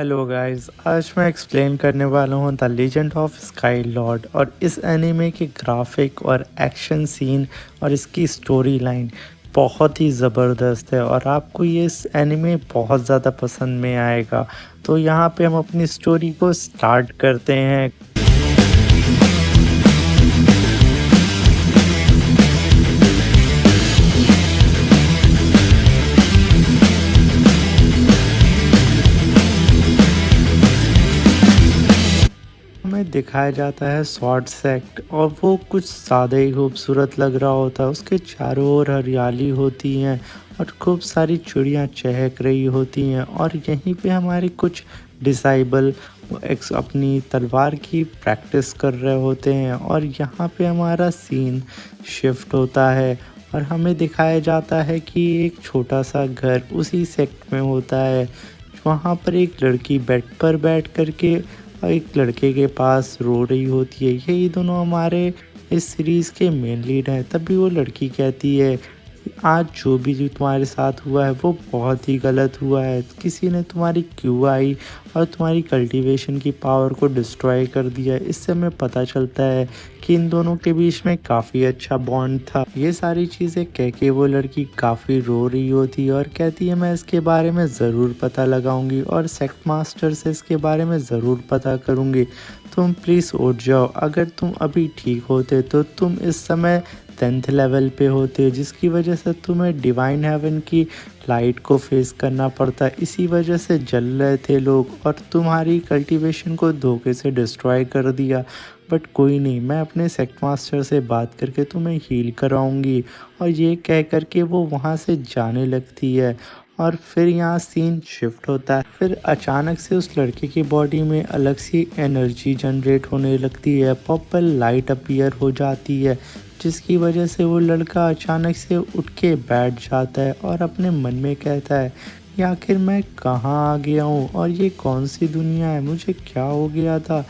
Hello guys, आज मैं explain करने वाला हूँ the legend of sky Lord. और इस एनीमे के ग्राफिक और एक्शन सीन और इसकी स्टोरी लाइन बहुत ही ज़बरदस्त है और आपको ये इस एनीमे बहुत ज़्यादा पसंद में आएगा। तो यहाँ पे हम अपनी स्टोरी को स्टार्ट करते हैं। हमें दिखाया जाता है शॉर्ट सेक्ट और वो कुछ ज़्यादा ही खूबसूरत लग रहा होता है। उसके चारों ओर हरियाली होती हैं और खूब सारी चिड़ियाँ चहक रही होती हैं और यहीं पे हमारे कुछ डिसाइबल एक्स अपनी तलवार की प्रैक्टिस कर रहे होते हैं। और यहाँ पे हमारा सीन शिफ्ट होता है और हमें दिखाया जाता है कि एक छोटा सा घर उसी सेक्ट में होता है। वहाँ पर एक लड़की बेड पर बैठ करके और एक लड़के के पास रो रही होती है। यही दोनों हमारे इस सीरीज़ के मेन लीड हैं। तभी वो लड़की कहती है कि आज जो तुम्हारे साथ हुआ है वो बहुत ही गलत हुआ है। किसी ने तुम्हारी क्यूआई और तुम्हारी कल्टीवेशन की पावर को डिस्ट्रॉय कर दिया है। इससे हमें पता चलता है कि इन दोनों के बीच में काफ़ी अच्छा बॉन्ड था। ये सारी चीज़ें कह के वो लड़की काफ़ी रो रही होती है और कहती है मैं इसके बारे में ज़रूर पता लगाऊंगी और सेक्ट मास्टर से इसके बारे में ज़रूर पता करूंगी। तुम प्लीज़ उठ जाओ। अगर तुम अभी ठीक होते तो तुम इस समय 10th लेवल पे होते, जिसकी वजह से तुम्हें डिवाइन हेवन की लाइट को फेस करना पड़ता। इसी वजह से जल रहे थे लोग और तुम्हारी कल्टीवेशन को धोखे से डिस्ट्रॉय कर दिया। बट कोई नहीं, मैं अपने सेक्ट मास्टर से बात करके तुम्हें हील कराऊंगी। और ये कह करके वो वहाँ से जाने लगती है। और फिर यहाँ सीन शिफ्ट होता है। फिर अचानक से उस लड़के की बॉडी में अलग सी एनर्जी जनरेट होने लगती है। पर्पल लाइट अपीयर हो जाती है, जिसकी वजह से वो लड़का अचानक से उठ के बैठ जाता है और अपने मन में कहता है कि आखिर मैं कहाँ आ गया हूँ और ये कौन सी दुनिया है, मुझे क्या हो गया था।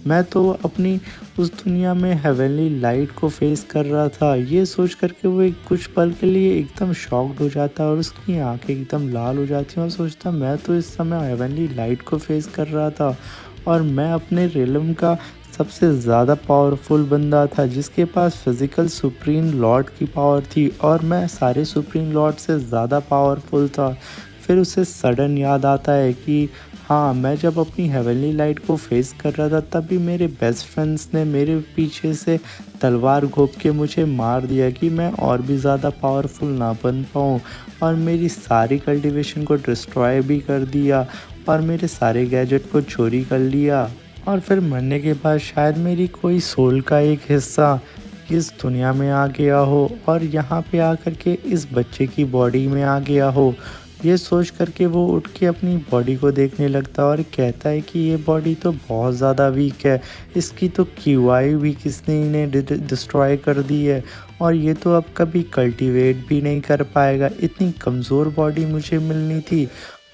मैं तो अपनी उस दुनिया में हेवनली लाइट को फेस कर रहा था। ये सोच करके वो एक कुछ पल के लिए एकदम शॉक्ड हो जाता है और उसकी आंखें एकदम लाल हो जाती हैं और सोचता मैं तो इस समय हेवनली लाइट को फेस कर रहा था और मैं अपने रिलम का सबसे ज़्यादा पावरफुल बंदा था, जिसके पास फिज़िकल सुप्रीम लॉर्ड की पावर थी और मैं सारे सुप्रीम लॉर्ड से ज़्यादा पावरफुल था। फिर उसे सडन याद आता है कि हाँ, मैं जब अपनी हेवनली लाइट को फेस कर रहा था तभी मेरे बेस्ट फ्रेंड्स ने मेरे पीछे से तलवार घोंप के मुझे मार दिया कि मैं और भी ज़्यादा पावरफुल ना बन पाऊँ और मेरी सारी कल्टीवेशन को डिस्ट्रॉय भी कर दिया और मेरे सारे गैजेट को चोरी कर लिया। और फिर मरने के बाद शायद मेरी कोई सोल का एक हिस्सा इस दुनिया में आ गया हो और यहाँ पे आकर के इस बच्चे की बॉडी में आ गया हो। ये सोच करके वो उठ के अपनी बॉडी को देखने लगता है और कहता है कि ये बॉडी तो बहुत ज़्यादा वीक है, इसकी तो क्यूआई भी किसने इन्हें डिस्ट्रॉय कर दी है और ये तो अब कभी कल्टीवेट भी नहीं कर पाएगा। इतनी कमज़ोर बॉडी मुझे मिलनी थी।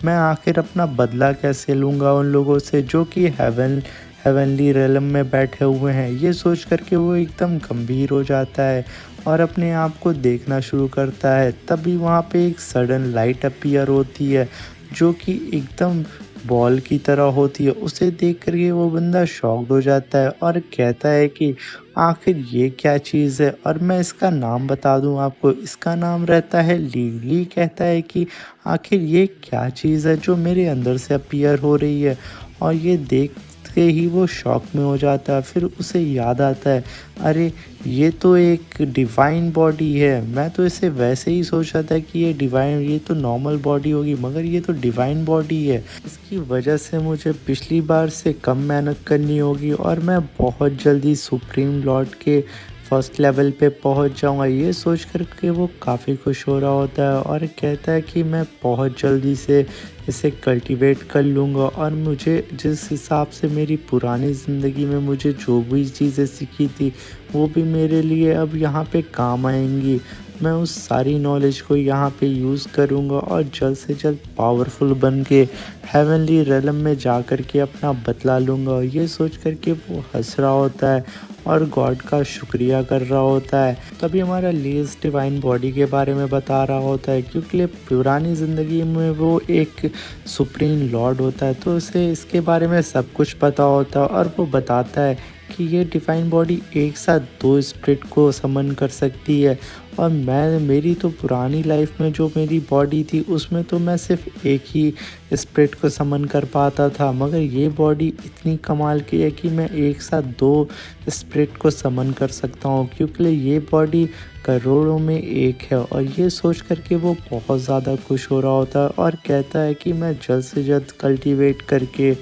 मैं आखिर अपना बदला कैसे लूँगा उन लोगों से जो कि हेवनली रेलम में बैठे हुए हैं। ये सोच करके वो एकदम गंभीर हो जाता है और अपने आप को देखना शुरू करता है। तभी वहाँ पे एक सडन लाइट अपीयर होती है जो कि एकदम बॉल की तरह होती है। उसे देख करके वो बंदा शॉक्ड हो जाता है और कहता है कि आखिर ये क्या चीज़ है। और मैं इसका नाम बता दूं आपको, इसका नाम रहता है ली। ली कहता है कि आखिर ये क्या चीज़ है जो मेरे अंदर से अपीयर हो रही है। और ये देख के ही वो शॉक में हो जाता है। फिर उसे याद आता है, अरे ये तो एक डिवाइन बॉडी है। मैं तो इसे वैसे ही सोचा था कि ये तो नॉर्मल बॉडी होगी, मगर ये तो डिवाइन बॉडी है। इसकी वजह से मुझे पिछली बार से कम मेहनत करनी होगी और मैं बहुत जल्दी सुप्रीम लॉर्ड के फर्स्ट लेवल पे पहुंच जाऊंगा। ये सोच कर के वो काफ़ी खुश हो रहा होता है और कहता है कि मैं बहुत जल्दी से इसे कल्टीवेट कर लूँगा और मुझे जिस हिसाब से मेरी पुरानी ज़िंदगी में मुझे जो भी चीज़ें सीखी थी वो भी मेरे लिए अब यहाँ पे काम आएंगी। मैं उस सारी नॉलेज को यहाँ पे यूज़ करूँगा और जल्द से जल्द पावरफुल बन के हेवनली रेलम में जा कर के अपना बदला लूँगा। और ये सोच कर के वो हँस रहा होता है और गॉड का शुक्रिया कर रहा होता है। तभी हमारा लीज डिवाइन बॉडी के बारे में बता रहा होता है, क्योंकि पुरानी ज़िंदगी में वो एक सुप्रीम लॉर्ड होता है, तो उसे इसके बारे में सब कुछ पता होता है। और वो बताता है कि ये डिवाइन बॉडी एक साथ 2 स्पिरिट को समन कर सकती है। और मेरी तो पुरानी लाइफ में जो मेरी बॉडी थी उसमें तो मैं सिर्फ एक ही स्पिरिट को समन कर पाता था, मगर ये बॉडी इतनी कमाल की है कि मैं एक साथ 2 स्पिरिट को समन कर सकता हूँ, क्योंकि ये बॉडी करोड़ों में एक है। और ये सोच कर के वो बहुत ज़्यादा खुश हो रहा होता है और कहता है कि मैं जल्द से जल्द कल्टीवेट करके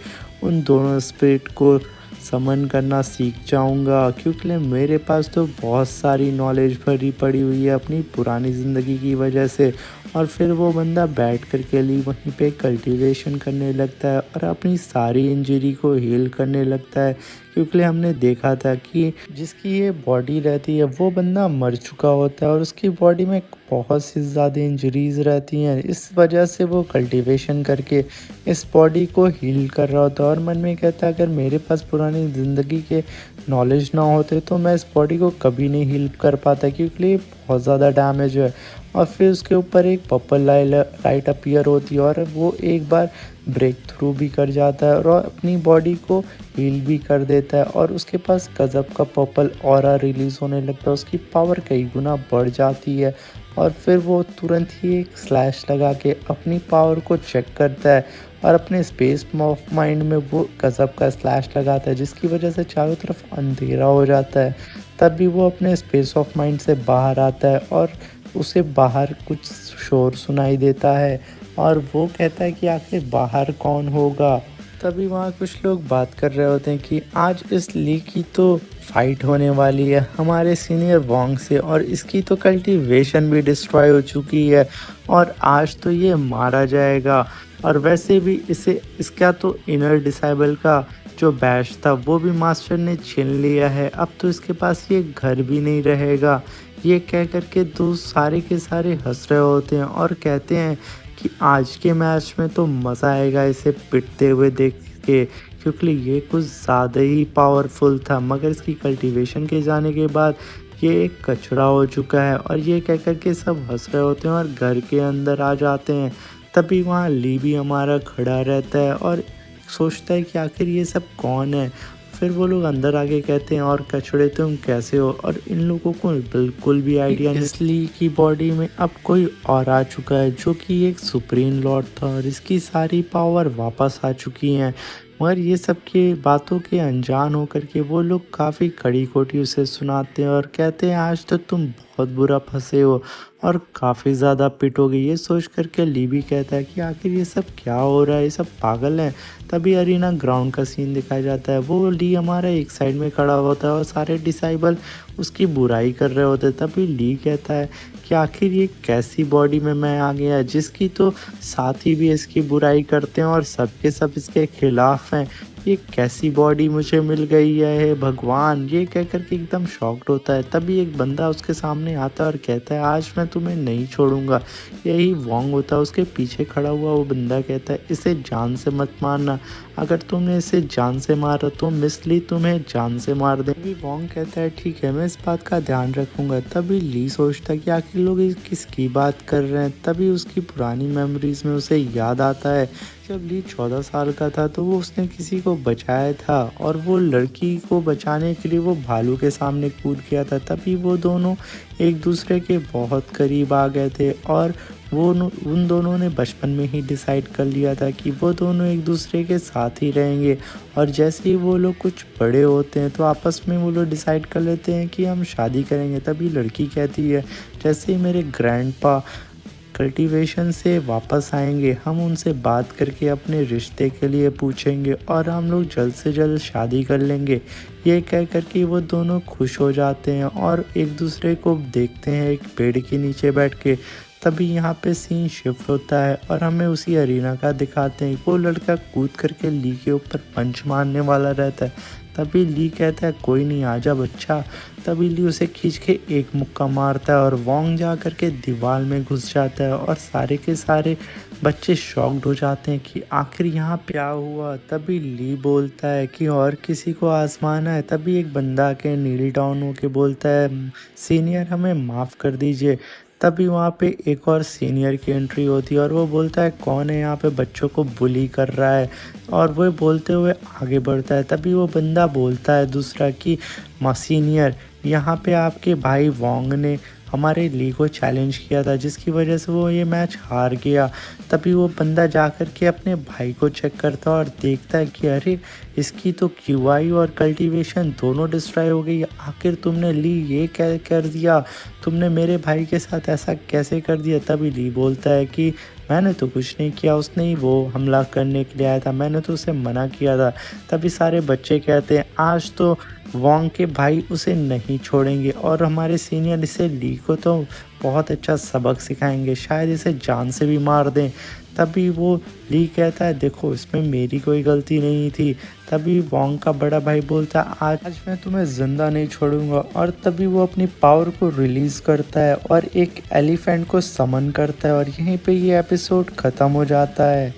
उन दोनों स्पिरिट को समन करना सीख जाऊंगा, क्योंकि मेरे पास तो बहुत सारी नॉलेज भरी पड़ी हुई है अपनी पुरानी ज़िंदगी की वजह से। और फिर वो बंदा बैठ कर के लिए वहीं पे कल्टीवेशन करने लगता है और अपनी सारी इंजरी को हील करने लगता है, क्योंकि हमने देखा था कि जिसकी ये बॉडी रहती है वो बंदा मर चुका होता है और उसकी बॉडी में बहुत सी ज़्यादा इंजरीज रहती हैं। इस वजह से वो कल्टीवेशन करके इस बॉडी को हील कर रहा होता है और मन में कहता है अगर मेरे पास पुरानी ज़िंदगी के नॉलेज ना होते तो मैं इस बॉडी को कभी नहीं हील कर पाता, क्योंकि ये बहुत ज़्यादा डैमेज है। और फिर उसके ऊपर एक पर्पल लाइट अपीयर होती है और वो एक बार ब्रेक थ्रू भी कर जाता है और अपनी बॉडी को हील भी कर देता है। और उसके पास गजब का पर्पल ऑरा रिलीज़ होने लगता है, उसकी पावर कई गुना बढ़ जाती है। और फिर वो तुरंत ही एक स्लैश लगा के अपनी पावर को चेक करता है और अपने स्पेस ऑफ माइंड में वो गजब का स्लैश लगाता है, जिसकी वजह से चारों तरफ अंधेरा हो जाता है। तब भी वो अपने स्पेस ऑफ माइंड से बाहर आता है और उसे बाहर कुछ शोर सुनाई देता है और वो कहता है कि आखिर बाहर कौन होगा। तभी वहाँ कुछ लोग बात कर रहे होते हैं कि आज इस ली की तो फाइट होने वाली है हमारे सीनियर वोंग से, और इसकी तो कल्टीवेशन भी डिस्ट्रॉय हो चुकी है और आज तो ये मारा जाएगा। और वैसे भी इसे इसका तो इनर डिसेबल का जो बैच था वो भी मास्टर ने छीन लिया है, अब तो इसके पास ये घर भी नहीं रहेगा। ये कह कर के दोस्त सारे के सारे हंस रहे होते हैं और कहते हैं कि आज के मैच में तो मज़ा आएगा इसे पिटते हुए देख के, क्योंकि ये कुछ ज़्यादा ही पावरफुल था। मगर इसकी कल्टीवेशन के जाने के बाद ये एक कचरा हो चुका है। और ये कह कर के सब हंस रहे होते हैं और घर के अंदर आ जाते हैं। तभी वहाँ ली भी हमारा खड़ा रहता है और सोचता है कि आखिर ये सब कौन है। फिर वो लोग अंदर आके कहते हैं और कचड़े तुम कैसे हो, और इन लोगों को बिल्कुल भी आइडिया नहीं इसलिए की बॉडी में अब कोई और आ चुका है जो कि एक सुप्रीम लॉर्ड था और इसकी सारी पावर वापस आ चुकी हैं। मगर ये सब की बातों के अनजान होकर के वो लोग काफ़ी खड़ी खोटी उसे सुनाते हैं और कहते हैं आज तो तुम बहुत बुरा फंसे हो और काफ़ी ज़्यादा पिटोगे। ये सोच करके ली भी कहता है कि आखिर ये सब क्या हो रहा है, ये सब पागल हैं। तभी अरीना ग्राउंड का सीन दिखाया जाता है। वो ली हमारा एक साइड में खड़ा होता है और सारे डिसाइबल उसकी बुराई कर रहे होते हैं। तभी ली कहता है कि आखिर ये कैसी बॉडी में मैं आ गया जिसकी तो साथी भी इसकी बुराई करते हैं और सबके सब इसके खिलाफ हैं। ये कैसी बॉडी मुझे मिल गई है, हे भगवान। ये कह कर के एकदम शॉक्ड होता है। तभी एक बंदा उसके सामने आता है और कहता है आज मैं तुम्हें नहीं छोड़ूंगा। यही वोंग होता है, उसके पीछे खड़ा हुआ वो बंदा कहता है इसे जान से मत मारना, अगर तुमने इसे जान से मारा तो मिस ली तुम्हें जान से मार दे। तभी वोंग कहता है ठीक है मैं इस बात का ध्यान रखूंगा। तभी ली सोचता है कि आखिर लोग किसकी बात कर रहे हैं। तभी उसकी पुरानी मेमोरीज में उसे याद आता है जब ली 14 साल का था तो वो उसने किसी को बचाया था और वो लड़की को बचाने के लिए वो भालू के सामने कूद गया था। तभी वो दोनों एक दूसरे के बहुत करीब आ गए थे और उन दोनों ने बचपन में ही डिसाइड कर लिया था कि वो दोनों एक दूसरे के साथ ही रहेंगे। और जैसे ही वो लोग कुछ बड़े होते हैं तो आपस में वो लोग डिसाइड कर लेते हैं कि हम शादी करेंगे। तभी लड़की कहती है जैसे ही मेरे ग्रैंडपा कल्टीवेशन से वापस आएंगे हम उनसे बात करके अपने रिश्ते के लिए पूछेंगे और हम लोग जल्द से जल्द शादी कर लेंगे। ये कह कर के वो दोनों खुश हो जाते हैं और एक दूसरे को देखते हैं एक पेड़ के नीचे बैठ के। तभी यहाँ पे सीन शिफ्ट होता है और हमें उसी अरीना का दिखाते हैं। वो लड़का कूद करके ली के ऊपर पंच मारने वाला रहता है। तभी ली कहता है कोई नहीं आजा बच्चा। तभी ली उसे खींच के एक मुक्का मारता है और वोंग जा कर के दीवार में घुस जाता है और सारे के सारे बच्चे शॉक्ड हो जाते हैं कि आखिर यहाँ पे क्या हुआ। तभी ली बोलता है कि और किसी को आजमाना है। तभी एक बंदा के नील डाउन होके बोलता है सीनियर हमें माफ़ कर दीजिए। तभी वहाँ पे एक और सीनियर की एंट्री होती है और वो बोलता है कौन है यहाँ पे बच्चों को बुली कर रहा है, और वो बोलते हुए आगे बढ़ता है। तभी वो बंदा बोलता है दूसरा कि माँ सीनियर यहाँ पे आपके भाई वोंग ने हमारे ली को चैलेंज किया था जिसकी वजह से वो ये मैच हार गया। तभी वो बंदा जाकर के अपने भाई को चेक करता है और देखता है कि अरे इसकी तो क्यूआई और कल्टीवेशन दोनों डिस्ट्रॉय हो गई। आखिर तुमने ली ये क्या कर दिया, तुमने मेरे भाई के साथ ऐसा कैसे कर दिया। तभी ली बोलता है कि मैंने तो कुछ नहीं किया, उसने ही वो हमला करने के लिए आया था, मैंने तो उसे मना किया था। तभी सारे बच्चे कहते हैं आज तो वोंग के भाई उसे नहीं छोड़ेंगे और हमारे सीनियर इसे ली को तो बहुत अच्छा सबक सिखाएंगे, शायद इसे जान से भी मार दें। तभी वो ली कहता है देखो इसमें मेरी कोई गलती नहीं थी। तभी वोंग का बड़ा भाई बोलता है आज मैं तुम्हें जिंदा नहीं छोड़ूंगा, और तभी वो अपनी पावर को रिलीज करता है और एक एलिफेंट को समन करता है और यहीं पे ये एपिसोड खत्म हो जाता है।